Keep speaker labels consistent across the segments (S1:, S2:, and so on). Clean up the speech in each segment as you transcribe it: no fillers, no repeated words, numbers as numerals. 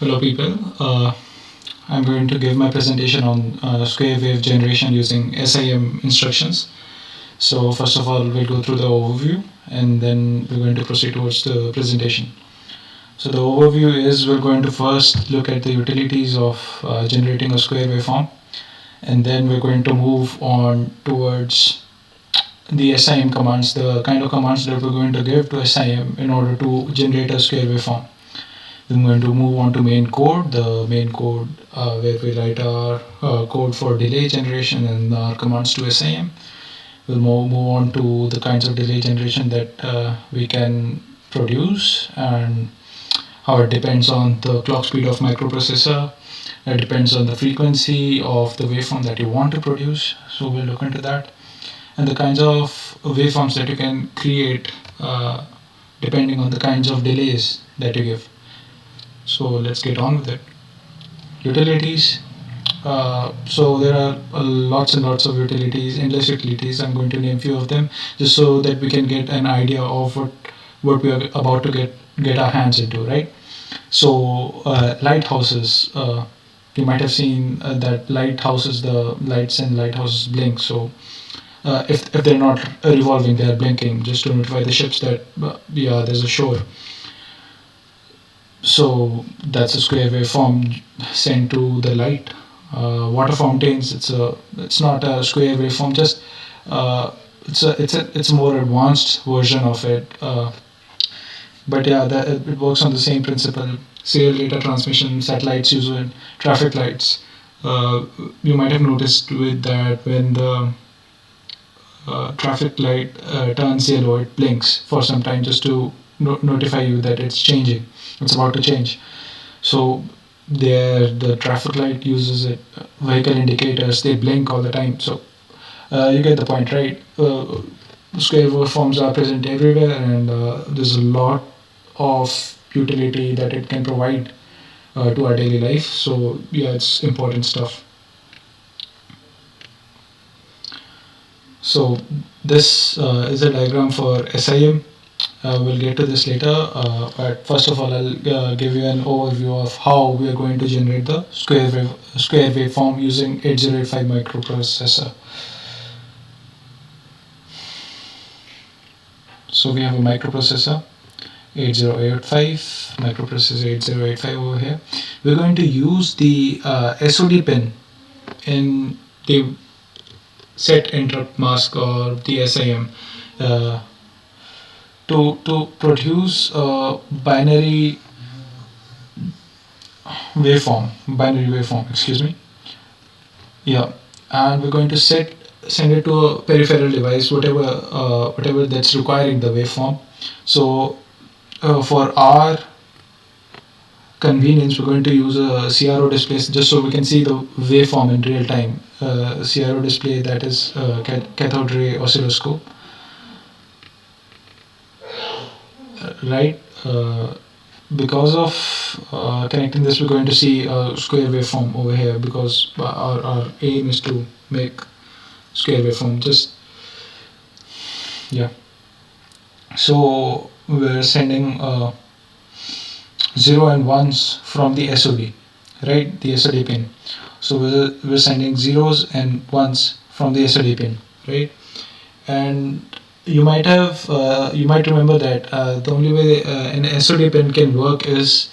S1: Hello people, I'm going to give my presentation on square wave generation using SIM instructions. So first of all, we'll go through the overview and then we're going to proceed towards the presentation. So the overview is we're going to first look at the utilities of generating a square waveform, and then we're going to move on towards the SIM commands, the kind of commands that we're going to give to SIM in order to generate a square waveform. I'm going to move on to main code, the main code where we write our code for delay generation and our commands to SIM. We'll move on to the kinds of delay generation that we can produce and how it depends on the clock speed of microprocessor. It depends on the frequency of the waveform that you want to produce. So we'll look into that. And the kinds of waveforms that you can create depending on the kinds of delays that you give. So let's get on with it. Utilities. So there are lots and lots of utilities, endless utilities. I'm going to name few of them just so that we can get an idea of what we are about to get our hands into, right? So lighthouses. You might have seen that lighthouses, the lights and lighthouses blink. So if they're not revolving, they're blinking just to notify the ships that yeah, there's a shore. So that's a square waveform sent to the light. Water fountains, it's not a square waveform, just it's a more advanced version of it. But yeah, it works on the same principle. Serial data transmission, satellites using traffic lights. Uh, you might have noticed with that when the traffic light turns yellow, it blinks for some time just to notify you that it's changing. It's about to change. So there, the traffic light uses it. Vehicle indicators, they blink all the time. So you get the point, right? Square waveforms are present everywhere, and there's a lot of utility that it can provide to our daily life. So yeah, it's important stuff. So this is a diagram for SIM. We'll get to this later, but first of all, I'll give you an overview of how we are going to generate the square waveform using 8085 microprocessor. So we have a microprocessor 8085, microprocessor 8085 over here. We're going to use the SOD pin in the set interrupt mask or the SIM to produce a binary waveform, excuse me. Yeah, and we're going to send it to a peripheral device, whatever that's requiring the waveform. So for our convenience, we're going to use a CRO display just so we can see the waveform in real time. CRO display, that is cathode ray oscilloscope, right? Because of connecting this, we're going to see a square waveform over here because our aim is to make square waveform. Just yeah. So we're sending 0 and 1s from the SOD, right? The SOD pin. So we're sending zeros and ones from the SOD pin, right? And you might remember that the only way an SOD pin can work is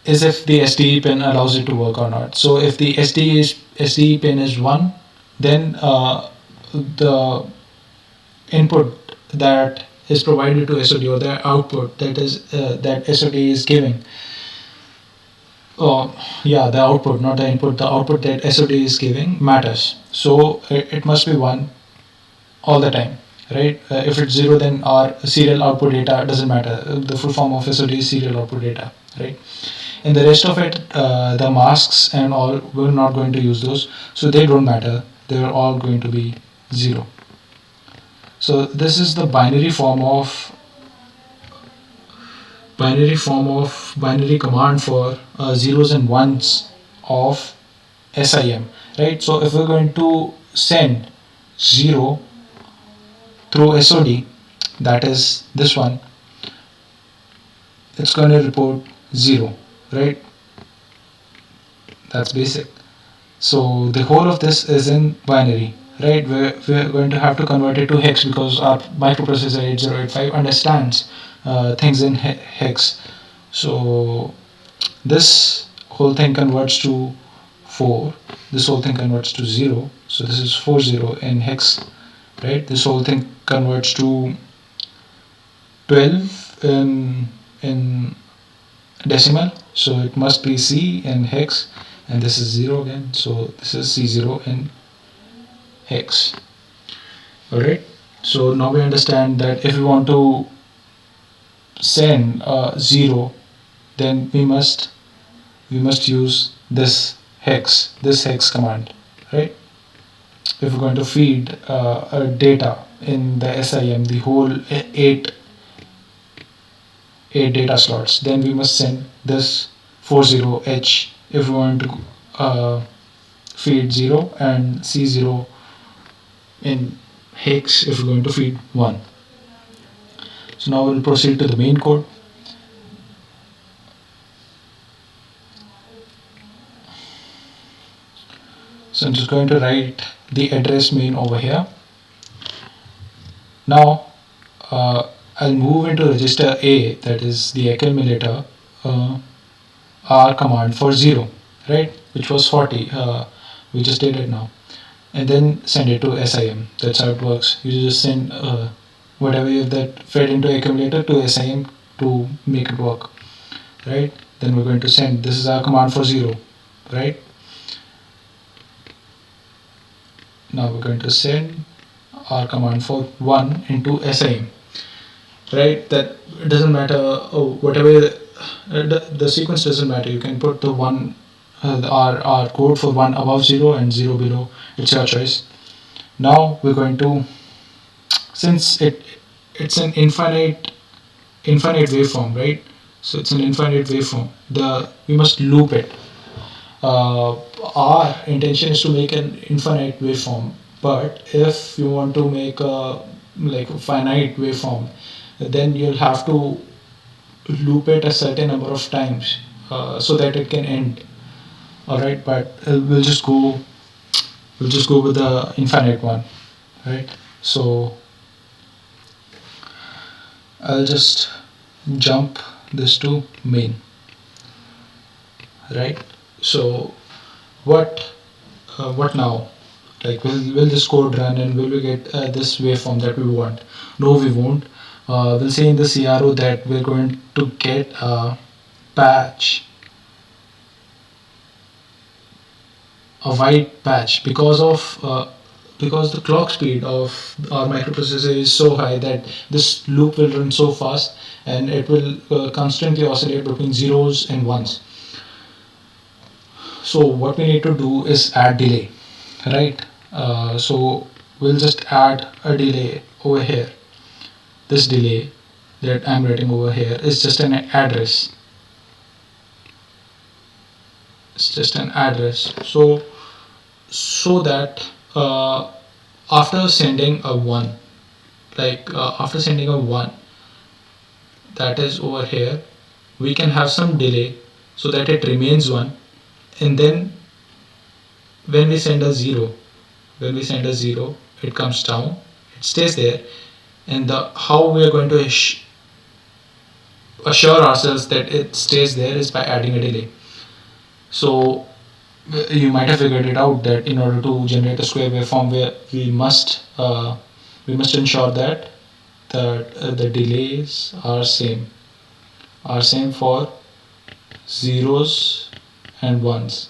S1: if the SDE pin allows it to work or not. So if the SDE pin is 1, then the input that is provided to SOD, or the output that SOD is giving. Yeah, the output, not the input. The output that SOD is giving matters. So it must be 1 all the time, right? If it's 0, then our serial output data doesn't matter. The full form of SOD is serial output data, right? And the rest of it, the masks and all, we're not going to use those, so they don't matter. They're all going to be 0. So this is the binary command for zeros and ones of SIM, right? So if we're going to send 0 through SOD, that is this one, it's going to report 0, right? That's basic. So the whole of this is in binary, right? We're going to have to convert it to hex because our microprocessor 8085 understands things in hex. So this whole thing converts to 4. This whole thing converts to 0. So this is 40 in hex, right? This whole thing converts to 12 in decimal, so it must be C in hex, and this is 0 again, so this is C0 in hex. Alright, so now we understand that if we want to send 0, then we must use this hex command, right? If we're going to feed a data in the SIM, the whole 8 data slots, then we must send this 40H if we want to feed 0, and C0 in hex if we're going to feed 1. So now we'll proceed to the main code. So I'm just going to write the address main over here. Now I'll move into register A, that is the accumulator, R command for 0, right, which was 40. We just did it now, and then send it to SIM. That's how it works. You just send whatever you have that fed into accumulator to SIM to make it work, right? Then we're going to send, this is our command for 0, right? Now we're going to send our command for 1 into SIM, right? That it doesn't matter, whatever the sequence doesn't matter. You can put the 1, our code for 1 above 0 and 0 below. It's your choice. Now we're going to, since it's an infinite waveform, right? So it's an infinite waveform. We must loop it. Our intention is to make an infinite waveform, but if you want to make a finite waveform, then you'll have to loop it a certain number of times so that it can end. All right, but we'll just go with the infinite one, right? So I'll just jump this to main, right? So what now? Like, will this code run and will we get this waveform that we want? No, we won't. We'll say in the CRO that we're going to get a patch, a white patch, because the clock speed of our microprocessor is so high that this loop will run so fast, and it will constantly oscillate between zeros and ones. So what we need to do is add delay, right? So we'll just add a delay over here. This delay that I'm writing over here is just an address. It's just an address. So that after sending a 1, after sending a 1 that is over here, we can have some delay so that it remains 1, and then when we send a 0, it comes down, it stays there, and how we are going to assure ourselves that it stays there is by adding a delay. So you might have figured it out that in order to generate a square waveform, where we must ensure that the delays are same for zeros and ones,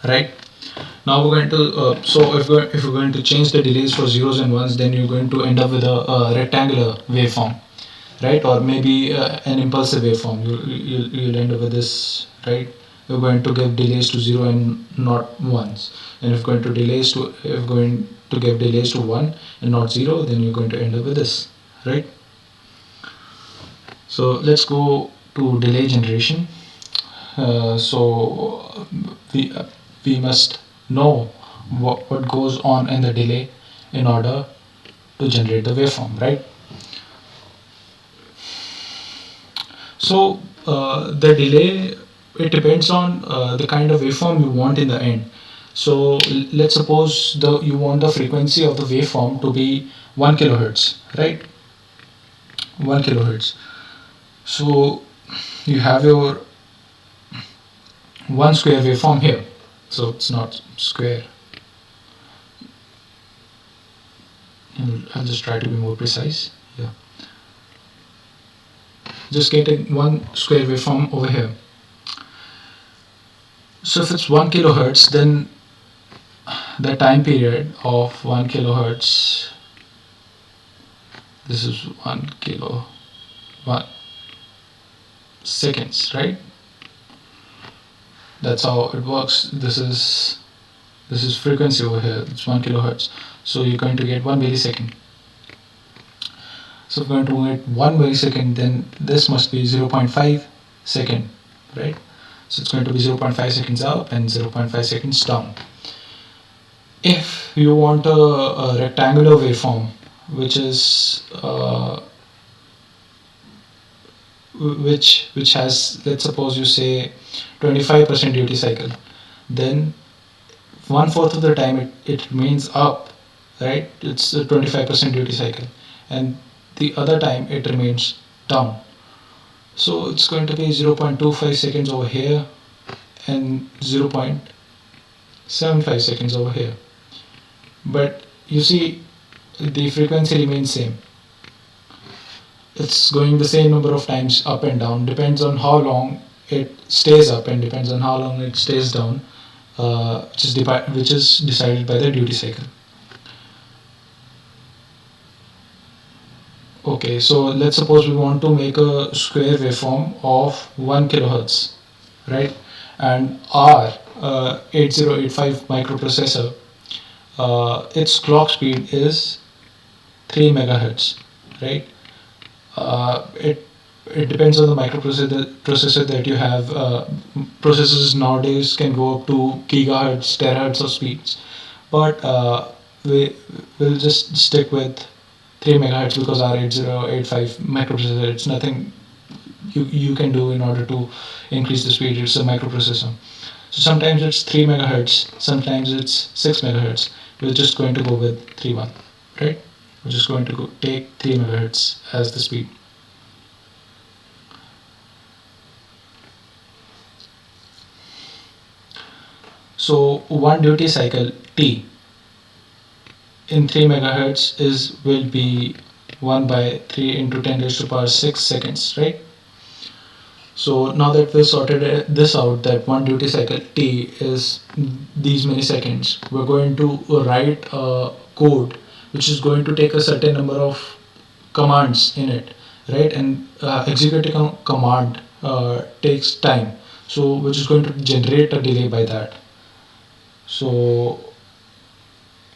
S1: right? Now we're going to so if we're going to change the delays for zeros and ones, then you're going to end up with a rectangular waveform, right? Or maybe an impulsive waveform. You'll end up with this, right? You're going to give delays to 0 and not ones, and if going to give delays to 1 and not 0, then you're going to end up with this, right? So let's go to delay generation. So we must know what goes on in the delay in order to generate the waveform, right? So the delay, it depends on the kind of waveform you want in the end. So let's suppose you want the frequency of the waveform to be 1 kilohertz, right? 1 kilohertz. So you have your one square waveform here. So it's not square. I'll just try to be more precise. Yeah. Just getting one square waveform over here. So if it's 1 kilohertz, then the time period of 1 kilohertz, this is 1 seconds, right? That's how it works. This is frequency over here. It's 1 kilohertz. So you're going to get 1 millisecond. So if we're going to get 1 millisecond, then this must be 0.5 second, right? So it's going to be 0.5 seconds up and 0.5 seconds down. If you want a rectangular waveform, which is which has, let's suppose you say 25% duty cycle, then 1/4 of the time it remains up, right? It's a 25% duty cycle, and the other time it remains down. So it's going to be 0.25 seconds over here and 0.75 seconds over here. But you see, the frequency remains same. It's going the same number of times up and down, depends on how long it stays up and depends on how long it stays down, which is decided by the duty cycle. Okay, so let's suppose we want to make a square waveform of 1 kilohertz, right? And our 8085 microprocessor, its clock speed is 3 megahertz, right? It depends on the microprocessor that you have. Processors nowadays can go up to gigahertz, terahertz of speeds, but we will just stick with 3 megahertz because our 8085 microprocessor, it's nothing you can do in order to increase the speed. It's a microprocessor. So sometimes it's 3 megahertz, sometimes it's 6 megahertz. We're just going to go with 3.1, right? We're just going to take 3 megahertz as the speed. So one duty cycle T in 3 megahertz will be 1 by 3 into 10 raised to the power 6 seconds, right? So now that we've sorted this out, that one duty cycle T is these many seconds, we're going to write a code which is going to take a certain number of commands in it, right? And executing a command takes time, so which is going to generate a delay by that. So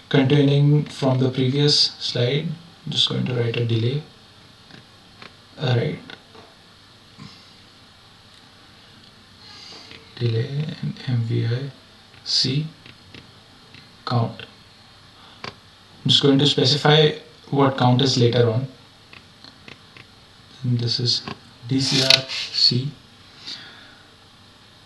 S1: continuing from the previous slide, I'm just going to write a delay. Alright, delay and MVI C count. I'm just going to specify what count is later on. And this is DCR C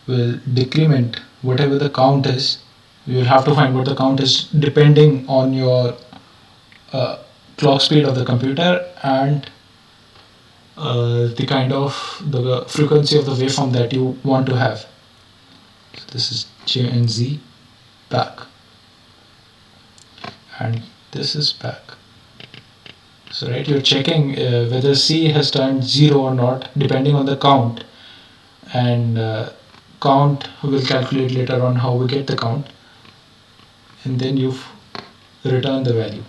S1: will decrement whatever the count is. You will have to find what the count is depending on your clock speed of the computer and the kind of the frequency of the waveform that you want to have. So this is J and Z back, and this is back. So right, you're checking whether C has turned 0 or not depending on the count, and count will calculate later on how we get the count, and then you return the value,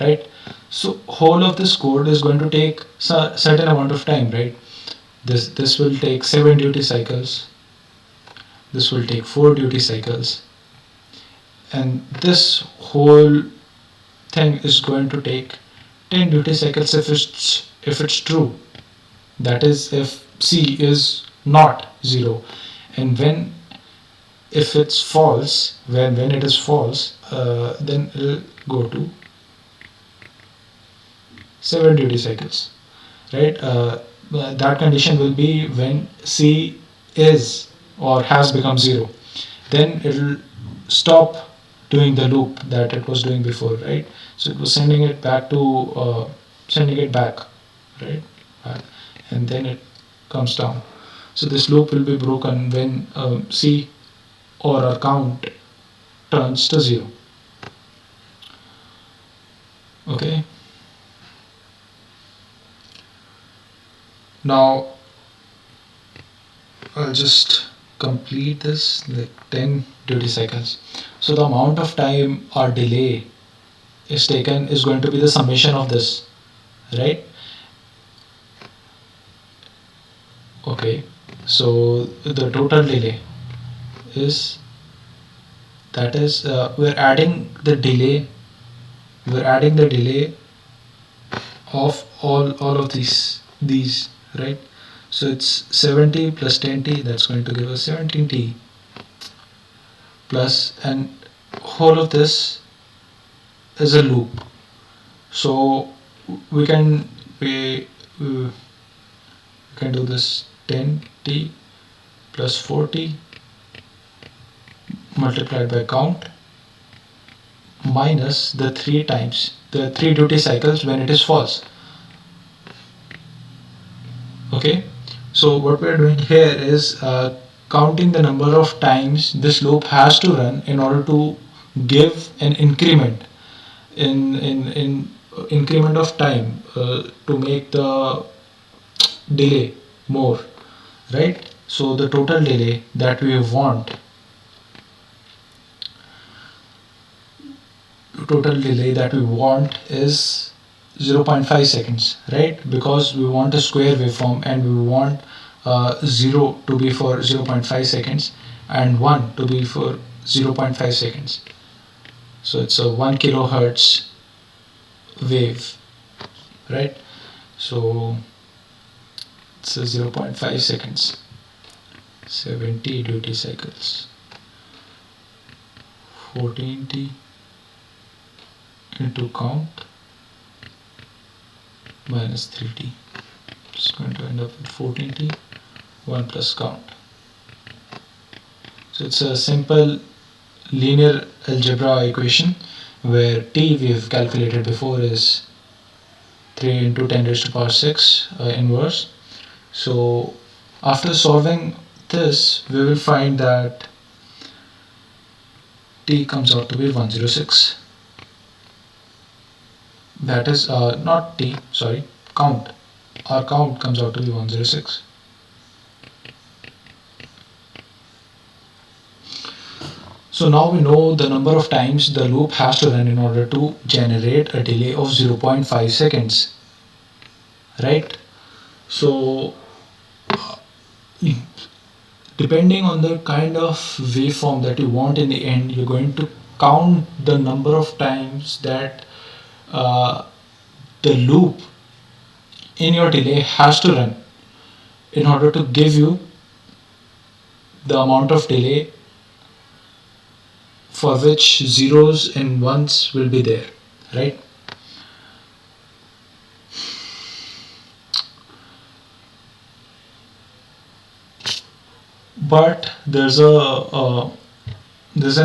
S1: right? So whole of this code is going to take certain amount of time, right? This will take 7 duty cycles, this will take 4 duty cycles, and this whole thing is going to take 10 duty cycles if it's true. That is, if C is not 0, and if it's false, when it is false, then it will go to 7 duty cycles, right? that condition will be when C is or has become 0. Then it will stop doing the loop that it was doing before, right? So it was sending it back to sending it back, right? Back. And then it comes down. So this loop will be broken when C or our count turns to 0. Okay. Now I'll just complete this like 10 duty cycles. So the amount of time or delay is taken is going to be the summation of this, right? Okay. So the total delay is we're adding the delay, we're adding the delay of all of these, right? So it's 70 plus 10t, that's going to give us 17t plus, and whole of this is a loop. So we can we can do this 10t plus 4t multiplied by count minus the 3 duty cycles when it is false. Okay, so what we are doing here is counting the number of times this loop has to run in order to give an increment in increment of time to make the delay more, right? So the total delay that we want is 0.5 seconds, right? Because we want a square waveform and we want 0 to be for 0.5 seconds and 1 to be for 0.5 seconds. So it's a 1 kilohertz wave, right? So it's a 0.5 seconds, 70 duty cycles, 14t into count minus 3t. It's going to end up with 14t, 1 plus count. So it's a simple linear algebra equation where t we've calculated before is 3 into 10 raised to power 6 inverse. So after solving this, we will find that t comes out to be 106. That is not t, sorry, count. Our count comes out to be 106. So now we know the number of times the loop has to run in order to generate a delay of 0.5 seconds, right? So depending on the kind of waveform that you want in the end, you're going to count the number of times that uh, the loop in your delay has to run in order to give you the amount of delay for which zeros and ones will be there, right? But there's an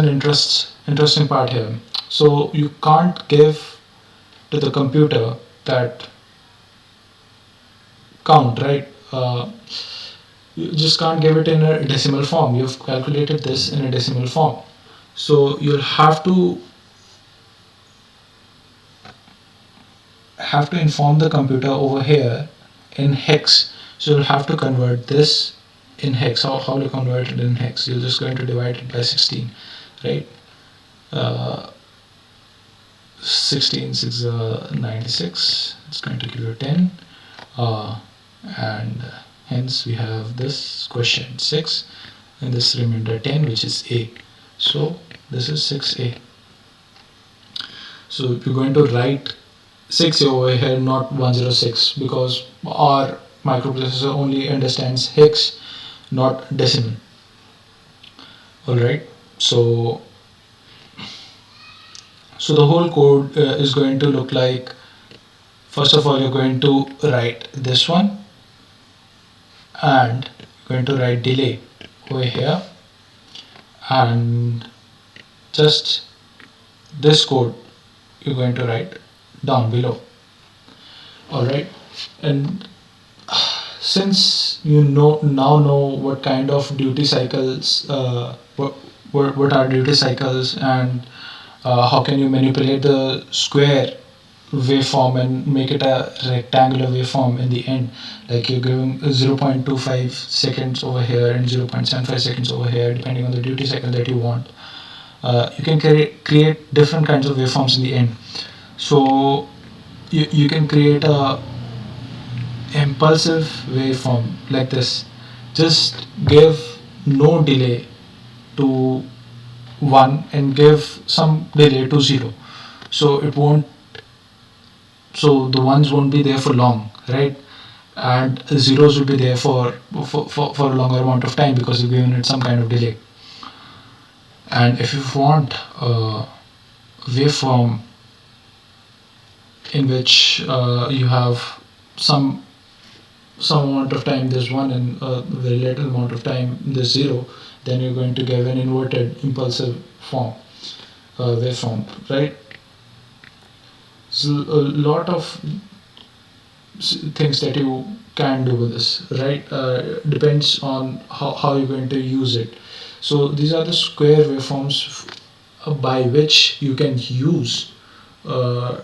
S1: interesting part here. So you can't give to the computer that count, right? You just can't give it in a decimal form. You've calculated this in a decimal form, so you'll have to inform the computer over here in hex. So you'll have to convert this in hex. How do you convert it in hex? You're just going to divide it by 16, right? 16 6 96. It's going to give you 10, and hence we have this question 6 and this remainder 10, which is a. So this is 6a. So if you're going to write 6 over here, not 106, because our microprocessor only understands hex, not decimal. Alright, so the whole code is going to look like, first of all, you're going to write this one, and going to write delay over here, and just this code you're going to write down below. All right, and since you know what kind of duty cycles, what are duty cycles, and how can you manipulate the square waveform and make it a rectangular waveform in the end, like you're giving 0.25 seconds over here and 0.75 seconds over here depending on the duty cycle that you want. You can create different kinds of waveforms in the end. So you can create a impulsive waveform like this. Just give no delay to 1 and give some delay to 0, so it won't, so the ones won't be there for long, right? And zeros will be there for a longer amount of time because you've given it some kind of delay. And if you want a waveform in which you have some amount of time there's 1 and a very little amount of time there's 0, then you're going to give an inverted impulsive form, waveform, right? So a lot of things that you can do with this, right? Depends on how you're going to use it. So these are the square waveforms by which you can use to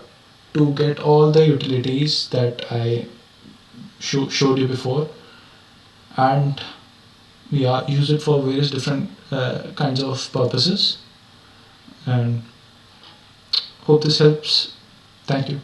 S1: get all the utilities that I showed you before, and yeah, use it for various different kinds of purposes. And hope this helps. Thank you.